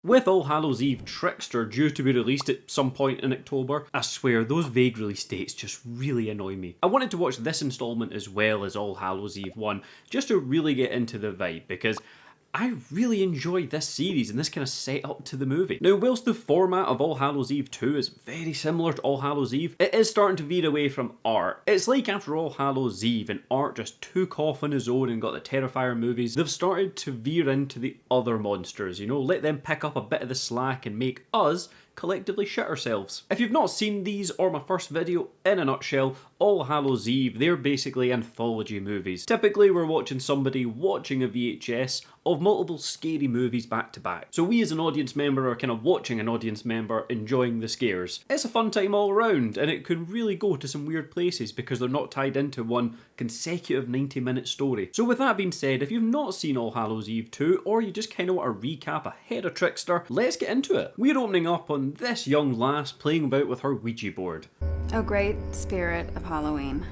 With All Hallows Eve Trickster due to be released at some point in October, I swear those vague release dates just really annoy me. I wanted to watch this installment as well as All Hallows Eve 1 just to really get into the vibe, because I really enjoyed this series and this kind of set up to the movie. Now, whilst the format of All Hallows Eve 2 is very similar to All Hallows Eve, it is starting to veer away from art. It's like after All Hallows Eve and art just took off on his own and got the Terrifier movies, they've started to veer into the other monsters, you know, let them pick up a bit of the slack and make us collectively shit ourselves. If you've not seen these or my first video, in a nutshell, All Hallows Eve, they're basically anthology movies. Typically we're watching somebody watching a VHS of multiple scary movies back to back. So we as an audience member are kind of watching an audience member enjoying the scares. It's a fun time all around, and it can really go to some weird places because they're not tied into one consecutive 90-minute story. So with that being said, if you've not seen All Hallows Eve 2, or you just kind of want a recap ahead of Trickster, let's get into it. We're opening up on this young lass playing about with her Ouija board. Oh, great spirit of Halloween.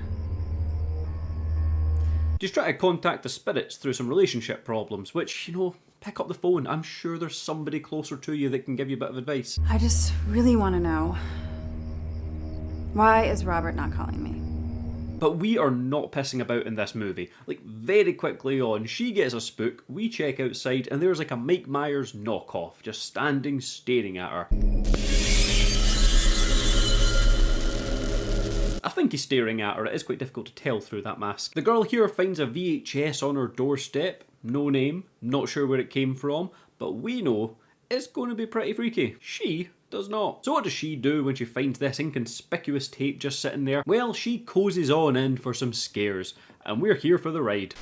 Just try to contact the spirits through some relationship problems, which, you know, pick up the phone. I'm sure there's somebody closer to you that can give you a bit of advice. I just really want to know, why is Robert not calling me? But we are not pissing about in this movie. Like, very quickly on, she gets a spook, we check outside, and there's like a Mike Myers knockoff just standing staring at her. I think he's staring at her. It is quite difficult to tell through that mask. The girl here finds a VHS on her doorstep. No name, not sure where it came from, but we know it's going to be pretty freaky. She does not. So what does she do when she finds this inconspicuous tape just sitting there? Well, she cozies on in for some scares, and we're here for the ride.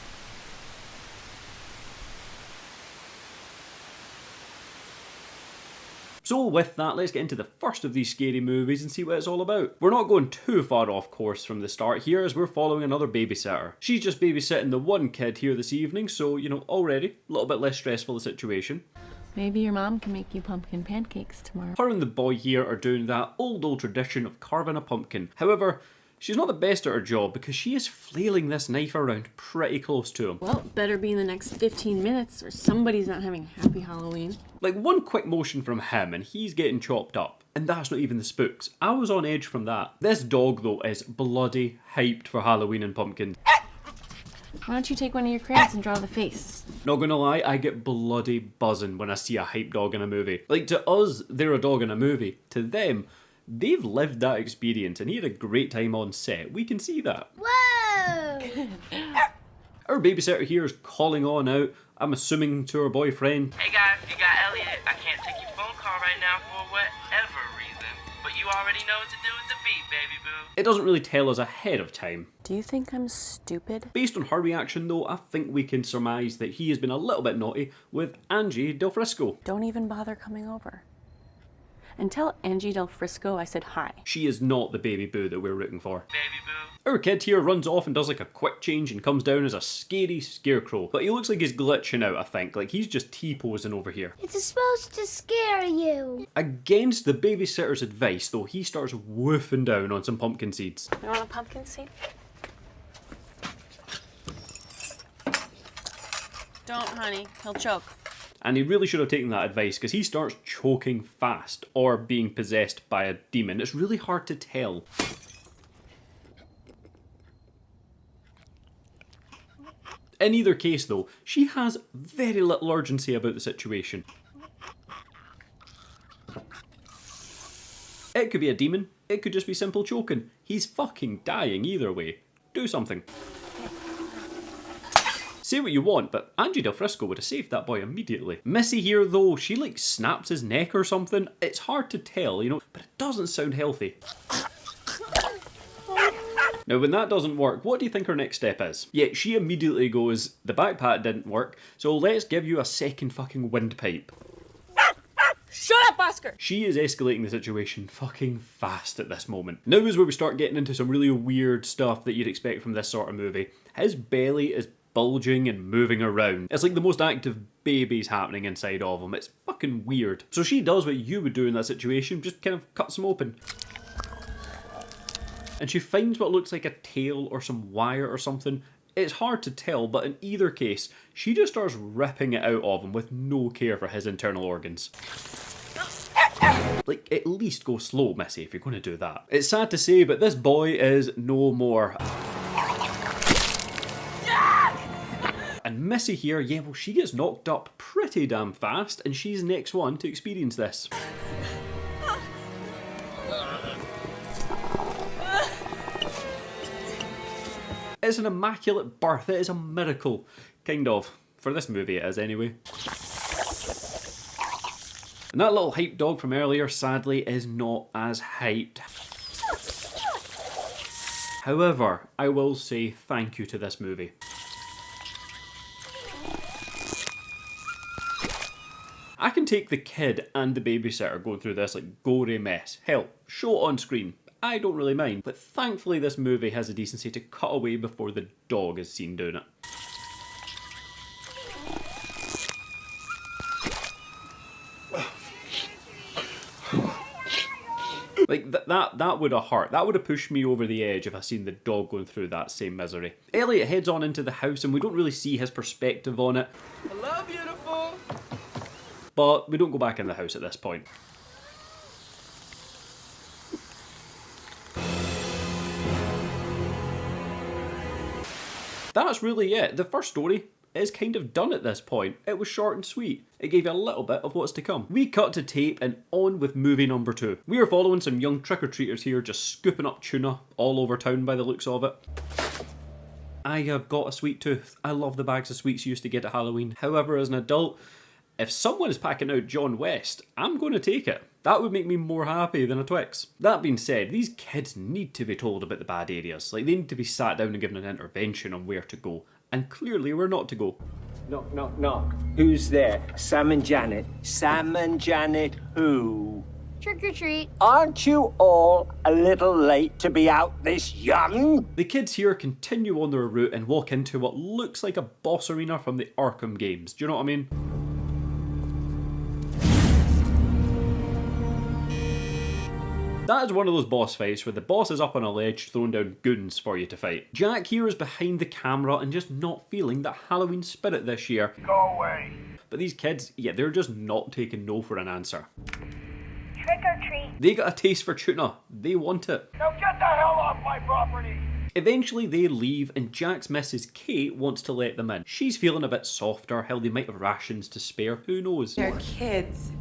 So with that, let's get into the first of these scary movies and see what it's all about. We're not going too far off course from the start here, as we're following another babysitter. She's just babysitting the one kid here this evening, so, you know, already a little bit less stressful the situation. Maybe your mom can make you pumpkin pancakes tomorrow. Her and the boy here are doing that old tradition of carving a pumpkin. However, she's not the best at her job because she is flailing this knife around pretty close to him. Well, better be in the next 15 minutes or somebody's not having a happy Halloween. Like, one quick motion from him and he's getting chopped up. And that's not even the spooks. I was on edge from that. This dog though is bloody hyped for Halloween and pumpkins. Why don't you take one of your crayons and draw the face? Not gonna lie, I get bloody buzzing when I see a hype dog in a movie. Like, to us, they're a dog in a movie. To them, they've lived that experience and he had a great time on set. We can see that. Whoa! Our babysitter here is calling on out, I'm assuming to her boyfriend. Hey guys, you got Elliot. I can't take your phone call right now for whatever reason, but you already know what to do with the beat, baby boo. It doesn't really tell us ahead of time. Do you think I'm stupid? Based on her reaction though, I think we can surmise that he has been a little bit naughty with Angie Ʇᴏᴜᴜ. Don't even bother coming over. And tell Angie Ʇᴏᴜᴜ I said hi. She is not the baby boo that we're rooting for. Baby boo. Our kid here runs off and does like a quick change and comes down as a scary scarecrow. But he looks like he's glitching out, I think. Like, he's just T-posing over here. It's supposed to scare you. Against the babysitter's advice though, he starts woofing down on some pumpkin seeds. You want a pumpkin seed? Don't, honey. He'll choke. And he really should have taken that advice because he starts choking fast or being possessed by a demon. It's really hard to tell. In either case though, she has very little urgency about the situation. It could be a demon, it could just be simple choking. He's fucking dying either way. Do something. Say what you want, but Angie Ʇᴜᴜ would have saved that boy immediately. Missy here though, she like snaps his neck or something. It's hard to tell, you know, but it doesn't sound healthy. Now when that doesn't work, what do you think her next step is? Yeah, she immediately goes, the backpack didn't work, so let's give you a second fucking windpipe. Shut up, Oscar! She is escalating the situation fucking fast at this moment. Now is where we start getting into some really weird stuff that you'd expect from this sort of movie. His belly is bulging and moving around. It's like the most active baby's happening inside of him. It's fucking weird. So she does what you would do in that situation, just kind of cuts him open. And she finds what looks like a tail or some wire or something It's hard to tell, but in either case, she just starts ripping it out of him with no care for his internal organs. Like, at least go slow, Missy, if you're going to do that. It's sad to say, but this boy is no more. And Missy here, yeah, well, she gets knocked up pretty damn fast, and she's the next one to experience this. It's an immaculate birth. It is a miracle. Kind of. For this movie it is, anyway. And that little hype dog from earlier, sadly, is not as hyped. However, I will say thank you to this movie. I can take the kid and the babysitter going through this like gory mess. Hell, show it on screen. I don't really mind. But thankfully this movie has the decency to cut away before the dog is seen doing it. Like, that would have hurt. That would have pushed me over the edge if I seen the dog going through that same misery. Elliot heads on into the house and we don't really see his perspective on it. Hello, beautiful. But we don't go back in the house at this point. That's really it. The first story is kind of done at this point. It was short and sweet. It gave you a little bit of what's to come. We cut to tape and on with movie number 2. We are following some young trick-or-treaters here just scooping up tuna all over town by the looks of it. I have got a sweet tooth. I love the bags of sweets you used to get at Halloween. However, as an adult, if someone is packing out John West, I'm going to take it. That would make me more happy than a Twix. That being said, these kids need to be told about the bad areas. Like, they need to be sat down and given an intervention on where to go. And clearly we're not to go. Knock, knock, knock. Who's there? Sam and Janet. Sam and Janet who? Trick or treat. Aren't you all a little late to be out this young? The kids here continue on their route and walk into what looks like a boss arena from the Arkham games. Do you know what I mean? That is one of those boss fights where the boss is up on a ledge throwing down goons for you to fight. Jack here is behind the camera and just not feeling that Halloween spirit this year. Go away. But these kids, yeah, they're just not taking no for an answer. Trick or treat. They got a taste for tuna. They want it. Now get the hell off my property. Eventually they leave and Jack's Mrs. Kate wants to let them in. She's feeling a bit softer, hell they might have rations to spare, who knows. They're kids.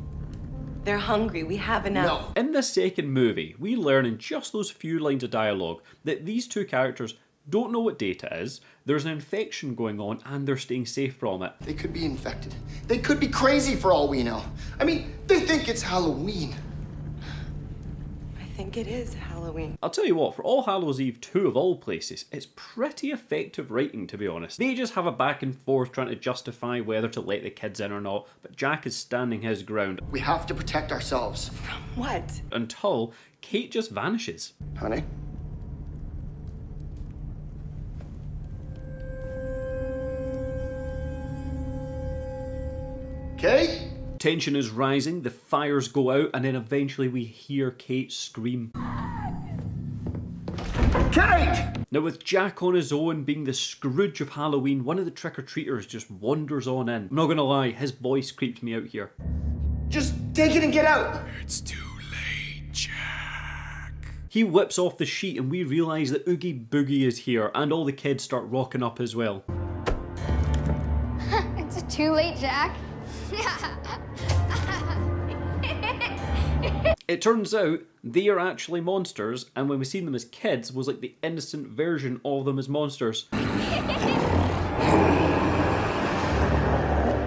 They're hungry. We have enough. In this second movie, we learn in just those few lines of dialogue that these two characters don't know what data is, there's an infection going on, and they're staying safe from it. They could be infected. They could be crazy for all we know. I mean, they think it's Halloween. I think it is Halloween. I'll tell you what, for All Hallows Eve 2 of all places, it's pretty effective writing, to be honest. They just have a back and forth trying to justify whether to let the kids in or not, but Jack is standing his ground. We have to protect ourselves. What? Until Kate just vanishes. Honey? Kate? Tension is rising, the fires go out, and then eventually we hear Kate scream. Kate! Now with Jack on his own being the Scrooge of Halloween, one of the trick-or-treaters just wanders on in. I'm not gonna lie, his voice creeped me out here. Just take it and get out. It's too late, Jack. He whips off the sheet and we realise that Oogie Boogie is here, and all the kids start rocking up as well. It's too late, Jack. It turns out they are actually monsters, and when we seen them as kids was like the innocent version of them as monsters.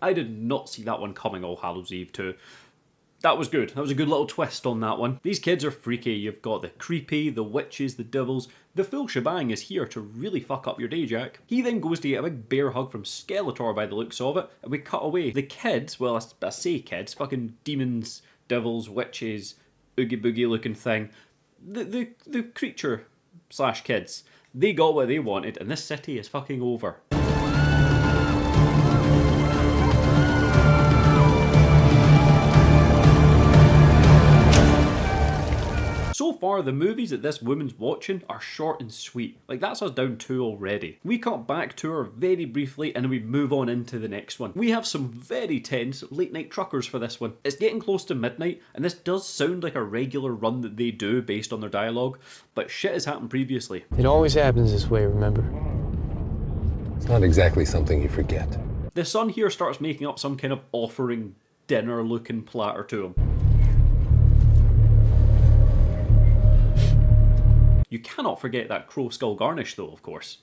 I did not see that one coming, All Hallows Eve 2. That was good. That was a good little twist on that one. These kids are freaky. You've got the creepy, the witches, the devils. The full shebang is here to really fuck up your day, Jack. He then goes to get a big bear hug from Skeletor by the looks of it, and we cut away. The kids, well I say kids, fucking demons, devils, witches, oogie boogie looking thing. The creature slash kids. They got what they wanted and this city is fucking over. So far, the movies that this woman's watching are short and sweet. Like, that's us down 2 already. We cut back to her very briefly and then we move on into the next one. We have some very tense late night truckers for this one. It's getting close to midnight and this does sound like a regular run that they do based on their dialogue, but shit has happened previously. It always happens this way, remember? It's not exactly something you forget. The son here starts making up some kind of offering dinner looking platter to him. You cannot forget that crow skull garnish though, of course.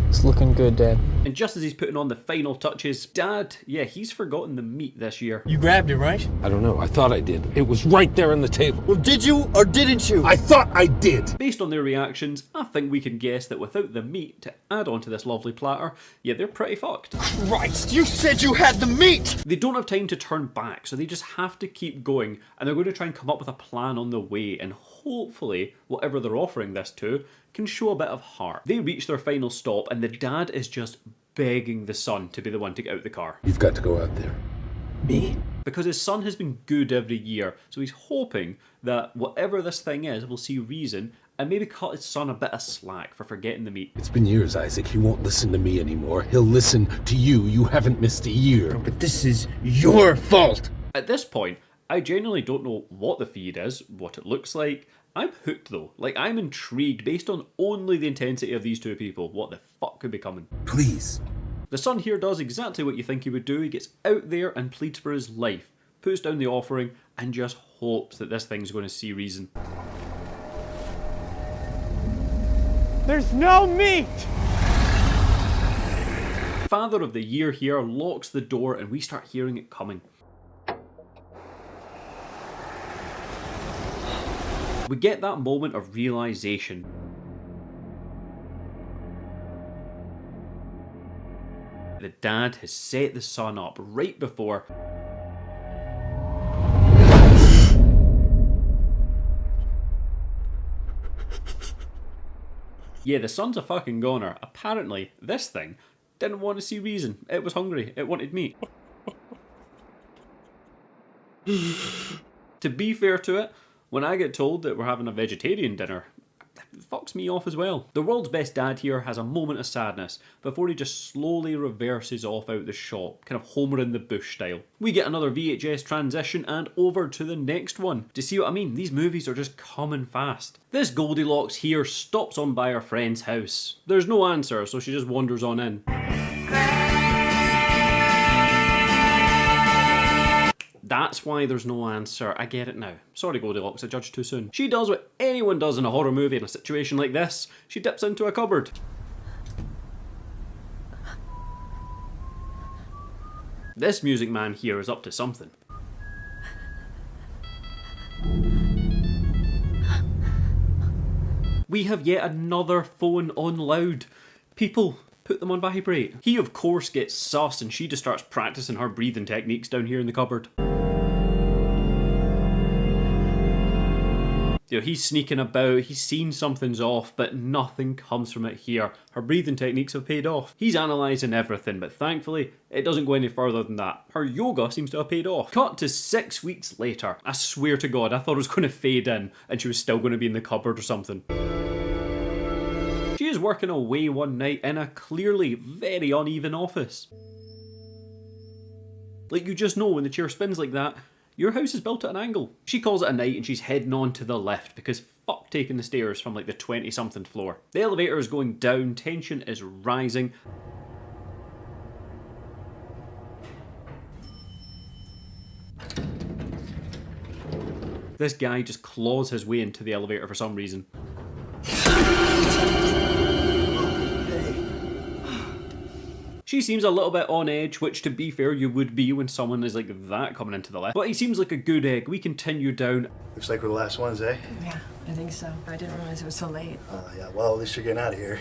It's looking good, Dad. And just as he's putting on the final touches, Dad, yeah, he's forgotten the meat this year. You grabbed it, right? I don't know. I thought I did. It was right there on the table. Well, did you or didn't you? I thought I did. Based on their reactions, I think we can guess that without the meat to add onto this lovely platter, yeah, they're pretty fucked. Christ, you said you had the meat! They don't have time to turn back, so they just have to keep going, and they're going to try and come up with a plan on the way, and hopefully, whatever they're offering this to can show a bit of heart. They reach their final stop, and the dad is just begging the son to be the one to get out the car. You've got to go out there. Me? Because his son has been good every year, so he's hoping that whatever this thing is will see reason and maybe cut his son a bit of slack for forgetting the meat. It's been years, Isaac. He won't listen to me anymore. He'll listen to you. You haven't missed a year. But this is your fault! At this point, I genuinely don't know what the feed is, what it looks like. I'm hooked though. Like, I'm intrigued based on only the intensity of these two people. What the fuck could be coming? Please. The son here does exactly what you think he would do. He gets out there and pleads for his life, puts down the offering, and just hopes that this thing's going to see reason. There's no meat! Father of the Year here locks the door and we start hearing it coming. We get that moment of realization. The dad has set the son up right before. Yeah, the son's a fucking goner. Apparently, this thing didn't want to see reason. It was hungry. It wanted meat. To be fair to it, when I get told that we're having a vegetarian dinner, it fucks me off as well. The world's best dad here has a moment of sadness before he just slowly reverses off out the shop, kind of Homer in the bush style. We get another VHS transition and over to the next one. Do you see what I mean? These movies are just coming fast. This Goldilocks here stops on by her friend's house. There's no answer, so she just wanders on in. That's why there's no answer. I get it now. Sorry, Goldilocks, I judged too soon. She does what anyone does in a horror movie in a situation like this. She dips into a cupboard. This music man here is up to something. We have yet another phone on loud. People, put them on vibrate. He of course gets sus and she just starts practicing her breathing techniques down here in the cupboard. You know, he's sneaking about, he's seen something's off, but nothing comes from it here. Her breathing techniques have paid off. He's analysing everything, but thankfully, it doesn't go any further than that. Her yoga seems to have paid off. Cut to 6 weeks later. I swear to God, I thought it was going to fade in, and she was still going to be in the cupboard or something. She is working away one night in a clearly very uneven office. Like, you just know when the chair spins like that, your house is built at an angle. She calls it a night and she's heading on to the lift because fuck taking the stairs from like the 20-something floor. The elevator is going down, tension is rising. This guy just claws his way into the elevator for some reason. She seems a little bit on edge, which to be fair you would be when someone is like that coming into the lift. But he seems like a good egg. We continue down. Looks like we're the last ones, eh? Yeah, I think so. I didn't realize it was so late. Yeah, well, at least you're getting out of here.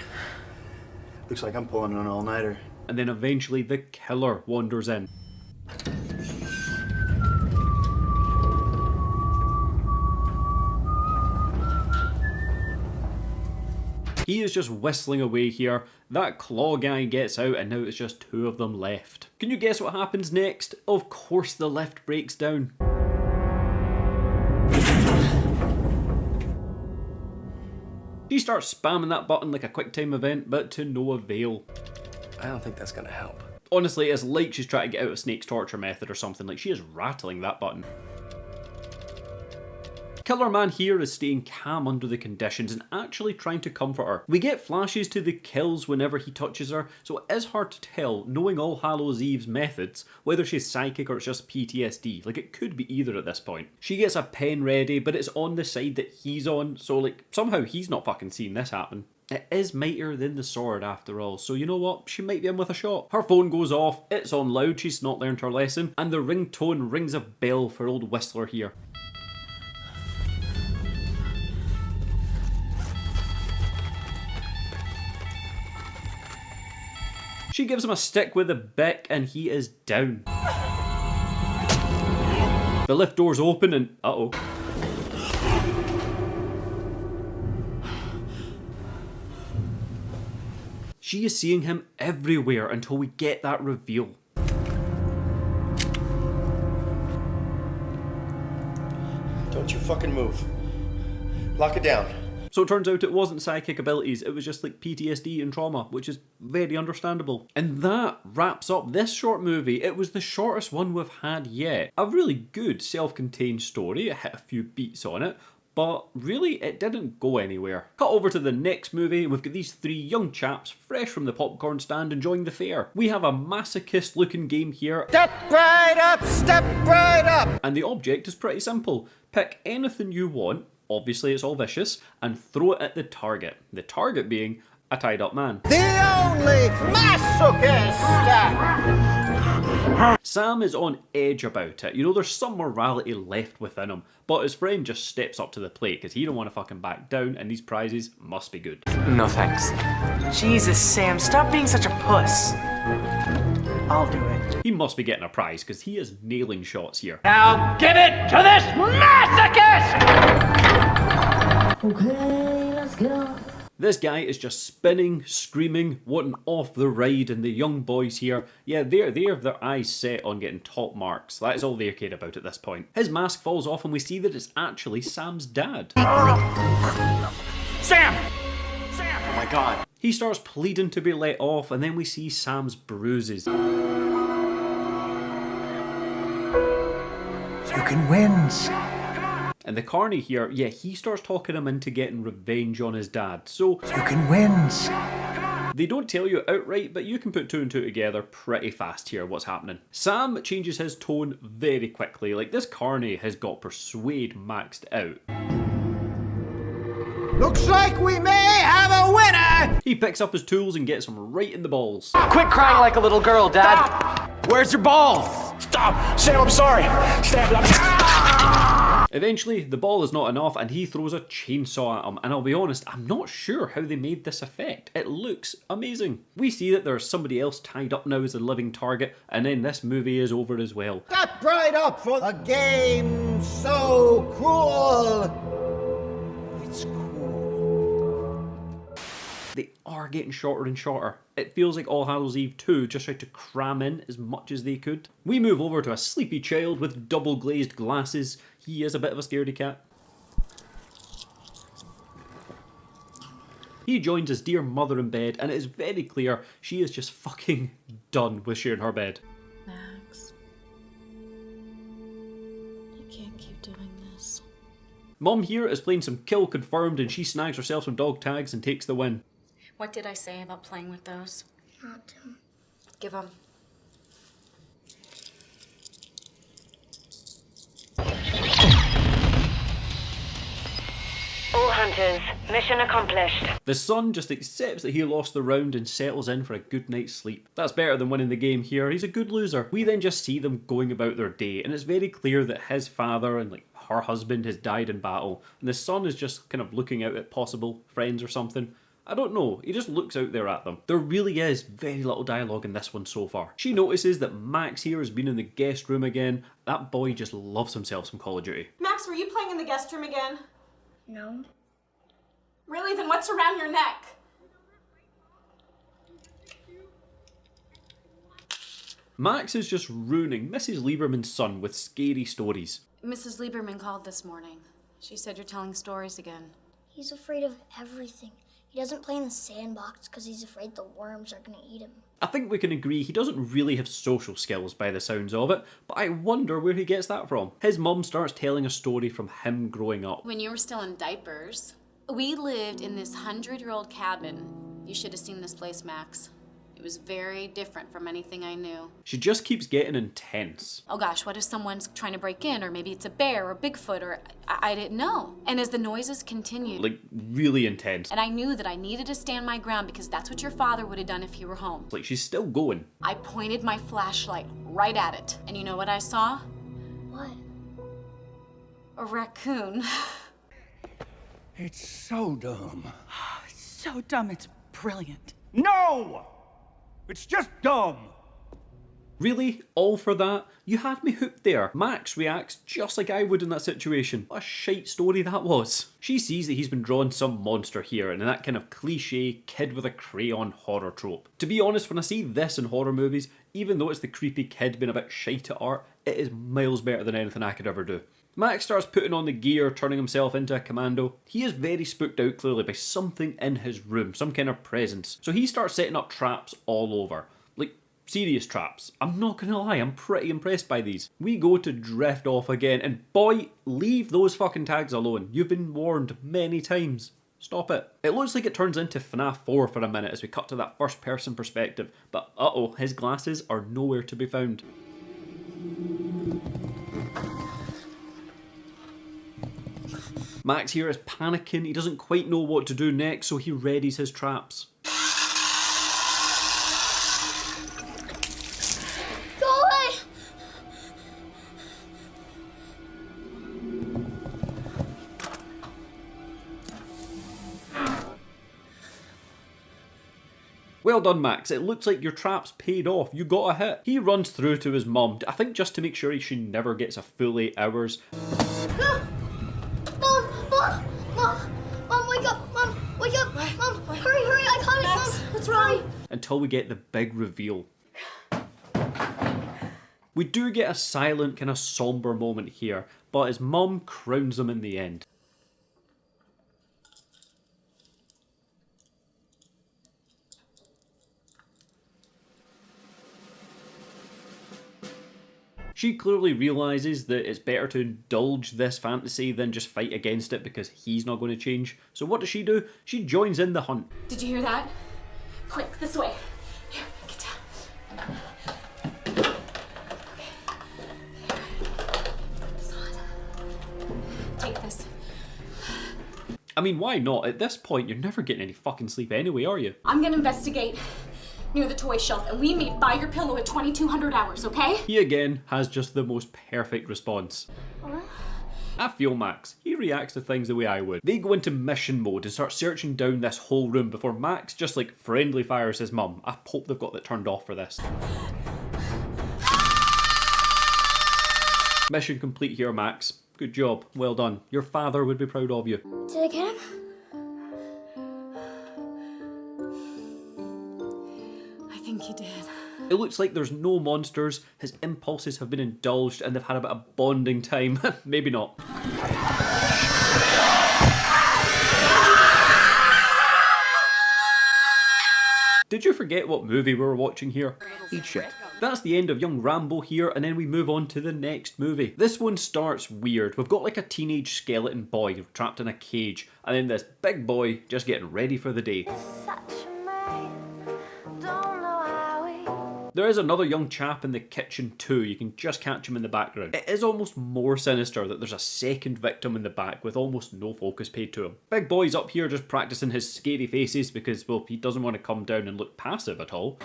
Looks like I'm pulling an all-nighter. And then eventually the killer wanders in. He is just whistling away here. That claw guy gets out and now it's just two of them left. Can you guess what happens next? Of course the lift breaks down. She starts spamming that button like a QuickTime event, but to no avail. I don't think that's gonna help. Honestly, it's like she's trying to get out of Snake's torture method or something. Like, she is rattling that button. Killer Man here is staying calm under the conditions and actually trying to comfort her. We get flashes to the kills whenever he touches her, so it is hard to tell, knowing All Hallows Eve's methods, whether she's psychic or it's just PTSD. Like, it could be either at this point. She gets a pen ready, but it's on the side that he's on, so like, somehow he's not fucking seen this happen. It is mightier than the sword after all, so you know what, she might be in with a shot. Her phone goes off, it's on loud, she's not learned her lesson, and the ringtone rings a bell for old Whistler here. She gives him a stick with a bic and he is down. The lift doors open and uh-oh. She is seeing him everywhere until we get that reveal. Don't you fucking move. Lock it down. So it turns out it wasn't psychic abilities, it was just like PTSD and trauma, which is very understandable. And that wraps up this short movie. It was the shortest one we've had yet. A really good self-contained story, it hit a few beats on it, but really it didn't go anywhere. Cut over to the next movie, we've got these three young chaps fresh from the popcorn stand enjoying the fair. We have a masochist looking game here. Step right up, step right up! And the object is pretty simple. Pick anything you want, obviously it's all vicious, and throw it at the target. The target being a tied up man. The only masochist! Sam is on edge about it. You know, there's some morality left within him, but his friend just steps up to the plate because he don't want to fucking back down and these prizes must be good. No thanks. Jesus, Sam, stop being such a puss. I'll do it. He must be getting a prize because he is nailing shots here. Now give it to this masochist! Okay, let's go. This guy is just spinning, screaming, wanting off the ride, and the young boys here, yeah, they have their eyes set on getting top marks. That is all they care about at this point. His mask falls off and we see that it's actually Sam's dad. Sam! Oh my god. He starts pleading to be let off and then we see Sam's bruises. You can win, Sam. And the carny here, yeah, he starts talking him into getting revenge on his dad. So you can win, Sam. They don't tell you outright, but you can put two and two together pretty fast here what's happening. Sam changes his tone very quickly. Like, this carny has got persuade maxed out. Looks like we may have a winner! He picks up his tools and gets him right in the balls. Quit crying like a little girl, Dad. Stop. Where's your balls? Stop! Sam, I'm sorry! Eventually, the ball is not enough and he throws a chainsaw at him, and I'll be honest, I'm not sure how they made this effect. It looks amazing. We see that there's somebody else tied up now as a living target, and then this movie is over as well. Step right up for a game so cruel! It's cool. They are getting shorter and shorter. It feels like All Hallows Eve 2 just tried to cram in as much as they could. We move over to a sleepy child with double glazed glasses. He is a bit of a scaredy cat. He joins his dear mother in bed and it is very clear she is just fucking done with sharing her bed. Max, you can't keep doing this. Mom here is playing some kill confirmed and she snags herself some dog tags and takes the win. What did I say about playing with those? Not to. Give them. All hunters, mission accomplished. The son just accepts that he lost the round and settles in for a good night's sleep. That's better than winning the game here. He's a good loser. We then just see them going about their day, and it's very clear that his father and like her husband has died in battle, and the son is just kind of looking out at possible friends or something. I don't know, he just looks out there at them. There really is very little dialogue in this one so far. She notices that Max here has been in the guest room again. That boy just loves himself some Call of Duty. Max, were you playing in the guest room again? No. Really? Then what's around your neck? Max is just ruining Mrs. Lieberman's son with scary stories. Mrs. Lieberman called this morning. She said you're telling stories again. He's afraid of everything. He doesn't play in the sandbox because he's afraid the worms are gonna eat him. I think we can agree he doesn't really have social skills by the sounds of it, but I wonder where he gets that from. His mum starts telling a story from him growing up. When you were still in diapers, we lived in this 100-year-old cabin. You should have seen this place, Max. It was very different from anything I knew. She just keeps getting intense. Oh gosh, what if someone's trying to break in, or maybe it's a bear or Bigfoot, or I didn't know. And as the noises continued, Like, really intense. and I knew that I needed to stand my ground because that's what your father would have done if he were home. Like, she's still going. I pointed my flashlight right at it. And you know what I saw? What? A raccoon. It's so dumb. It's so dumb, it's brilliant. No! It's just dumb. Really? All for that? You had me hooked there. Max reacts just like I would in that situation. What a shite story that was. She sees that he's been drawing some monster here, and in that kind of cliche, kid with a crayon horror trope. To be honest, when I see this in horror movies, even though it's the creepy kid being a bit shite at art, it is miles better than anything I could ever do. Max starts putting on the gear, turning himself into a commando. He is very spooked out clearly by something in his room, some kind of presence. So he starts setting up traps all over. Like, serious traps. I'm not gonna lie, I'm pretty impressed by these. We go to drift off again, and boy, leave those fucking tags alone. You've been warned many times. Stop it. It looks like it turns into FNAF 4 for a minute as we cut to that first person perspective, but uh-oh, his glasses are nowhere to be found. Max here is panicking, he doesn't quite know what to do next, so he readies his traps. Go away! Well done, Max. It looks like your traps paid off. You got a hit. He runs through to his mum, I think just to make sure she never gets a full 8 hours. Mom, wake up! Mom, wake up! Mom, hurry, I caught it! Mom, what's wrong? Until we get the big reveal. We do get a silent, kind of somber moment here, but his mum crowns him in the end. She clearly realises that it's better to indulge this fantasy than just fight against it because he's not going to change. So what does she do? She joins in the hunt. Did you hear that? Quick, this way. Here, get down. Okay. This on. Take this. I mean, why not? At this point, you're never getting any fucking sleep anyway, are you? I'm gonna investigate near the toy shelf, and we meet by your pillow at 2200 hours, okay? He again has just the most perfect response. I feel Max. He reacts to things the way I would. They go into mission mode and start searching down this whole room before Max just like friendly fires his mum. I hope they've got that turned off for this. Mission complete here, Max. Good job. Well done. Your father would be proud of you. Did I get him? I think you did. It looks like there's no monsters, his impulses have been indulged, and they've had a bit of bonding time. Maybe not. Did you forget what movie we were watching here? Eat shit. That's the end of young Rambo here, and then we move on to the next movie. This one starts weird. We've got like a teenage skeleton boy trapped in a cage, and then this big boy just getting ready for the day. There is another young chap in the kitchen too, you can just catch him in the background. It is almost more sinister that there's a second victim in the back with almost no focus paid to him. Big boy's up here just practicing his scary faces because, well, he doesn't want to come down and look passive at all.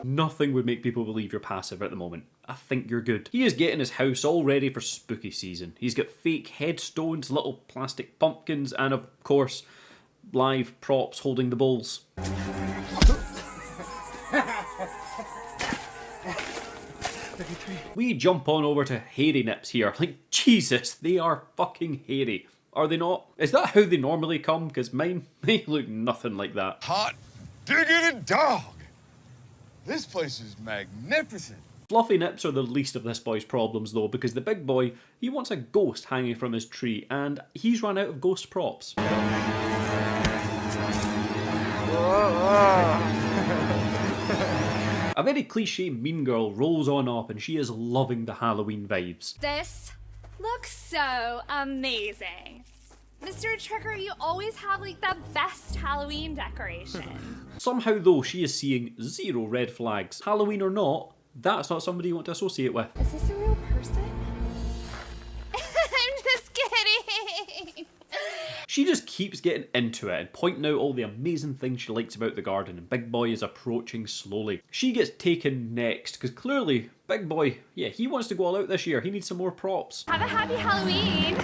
Nothing would make people believe you're passive at the moment. I think you're good. He is getting his house all ready for spooky season. He's got fake headstones, little plastic pumpkins, and of course, live props holding the bowls. We jump on over to hairy nips here. Like, Jesus, they are fucking hairy. Are they not? Is that how they normally come? Because mine, they look nothing like that. Hot diggity dog! This place is magnificent. Fluffy nips are the least of this boy's problems though, because the big boy, he wants a ghost hanging from his tree, and he's run out of ghost props. A very cliche mean girl rolls on up and she is loving the Halloween vibes. This looks so amazing. Mr. Tricker, you always have like the best Halloween decorations. Somehow though, she is seeing zero red flags. Halloween or not, that's not somebody you want to associate with. Is this a real person? I'm just kidding. She just keeps getting into it and pointing out all the amazing things she likes about the garden, and Big Boy is approaching slowly. She gets taken next, because clearly, Big Boy, yeah, he wants to go all out this year. He needs some more props. Have a happy Halloween.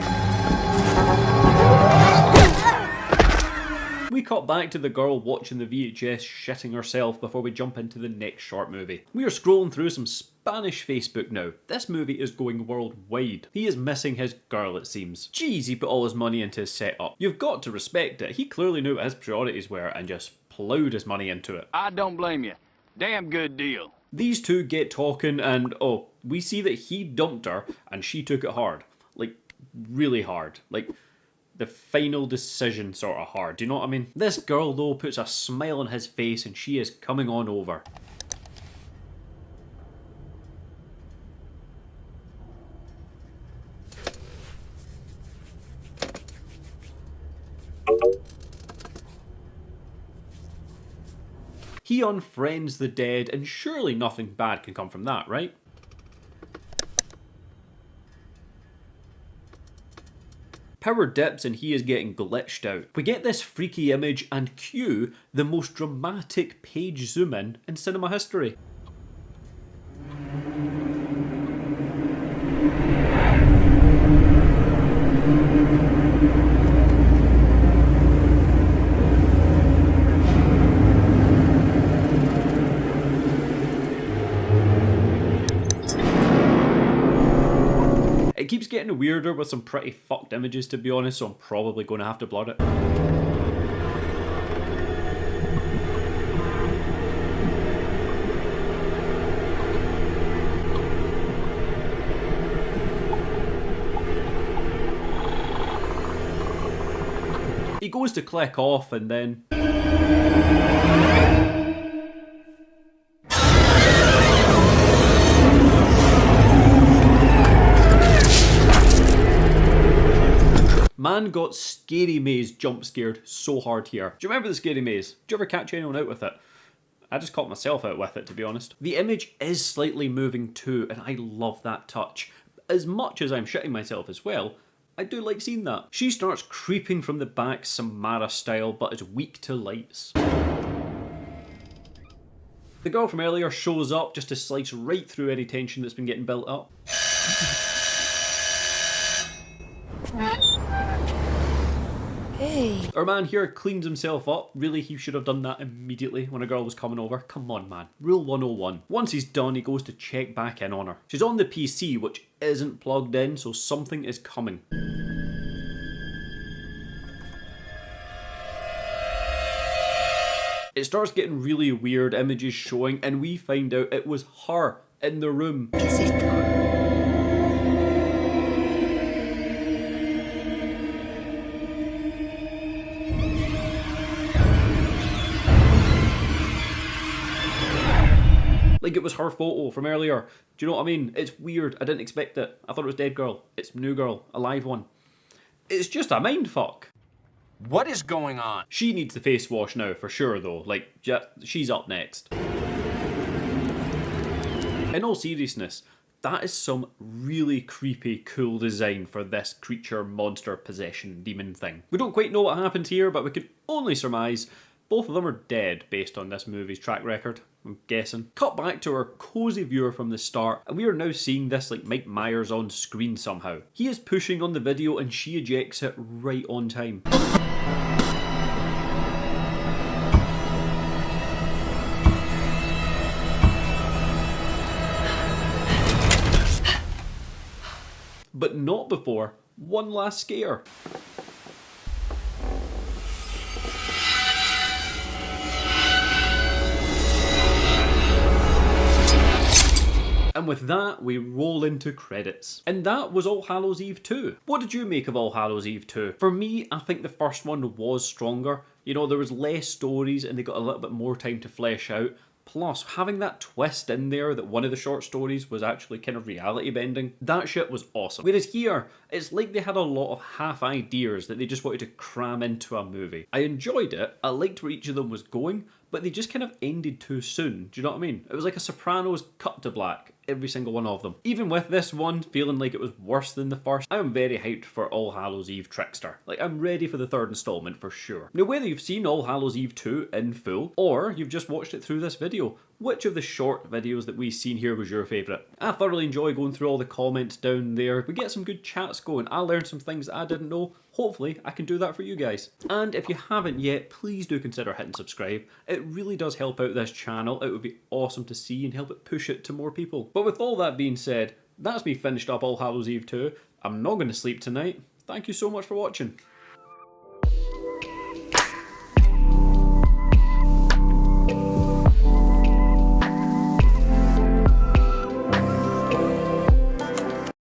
We cut back to the girl watching the VHS shitting herself before we jump into the next short movie. We are scrolling through some Spanish Facebook now. This movie is going worldwide. He is missing his girl, it seems. Jeez, he put all his money into his setup. You've got to respect it. He clearly knew what his priorities were and just plowed his money into it. I don't blame you. Damn good deal. These two get talking and, oh, we see that he dumped her and she took it hard. Like, really hard. Like, the final decision sort of hard, do you know what I mean? This girl though puts a smile on his face and she is coming on over. He unfriends the dead, and surely nothing bad can come from that, right? Power dips and he is getting glitched out. We get this freaky image and cue the most dramatic page zoom in cinema history. It keeps getting weirder with some pretty fucked images, to be honest, so I'm probably going to have to blur it. He goes to click off and then... Man got Scary Maze jump scared so hard here. Do you remember the Scary Maze? Did you ever catch anyone out with it? I just caught myself out with it, to be honest. The image is slightly moving too, and I love that touch. As much as I'm shitting myself as well, I do like seeing that. She starts creeping from the back Samara style, but is weak to lights. The girl from earlier shows up just to slice right through any tension that's been getting built up. Hey. Our man here cleans himself up. Really, he should have done that immediately when a girl was coming over. Come on, man. Rule 101. Once he's done, he goes to check back in on her. She's on the PC, which isn't plugged in, so something is coming. It starts getting really weird, images showing, and we find out it was her in the room. Like it was her photo from earlier. Do you know what I mean? It's weird. I didn't expect it. I thought it was dead girl. It's new girl. A live one. It's just a mindfuck. What is going on? She needs the face wash now, for sure though. Like, she's up next. In all seriousness, that is some really creepy, cool design for this creature, monster, possession, demon thing. We don't quite know what happened here, but we can only surmise both of them are dead based on this movie's track record, I'm guessing. Cut back to our cozy viewer from the start, and we are now seeing this like Mike Myers on screen somehow. He is pushing on the video and she ejects it right on time. But not before one last scare. with that, we roll into credits. And that was All Hallows Eve 2. What did you make of All Hallows Eve 2? For me, I think the first one was stronger. You know, there was less stories and they got a little bit more time to flesh out. Plus, having that twist in there that one of the short stories was actually kind of reality bending, that shit was awesome. Whereas here, it's like they had a lot of half ideas that they just wanted to cram into a movie. I enjoyed it, I liked where each of them was going, but they just kind of ended too soon, do you know what I mean? It was like a Sopranos cut to black, every single one of them. Even with this one feeling like it was worse than the first, I am very hyped for All Hallows Eve Trickster. Like, I'm ready for the third installment for sure. Now, whether you've seen All Hallows Eve 2 in full, or you've just watched it through this video, which of the short videos that we've seen here was your favourite? I thoroughly enjoy going through all the comments down there. We get some good chats going. I learned some things that I didn't know. Hopefully, I can do that for you guys. And if you haven't yet, please do consider hitting subscribe. It really does help out this channel. It would be awesome to see and help it push it to more people. But with all that being said, that's me finished up All Hallows Eve 2. I'm not going to sleep tonight. Thank you so much for watching.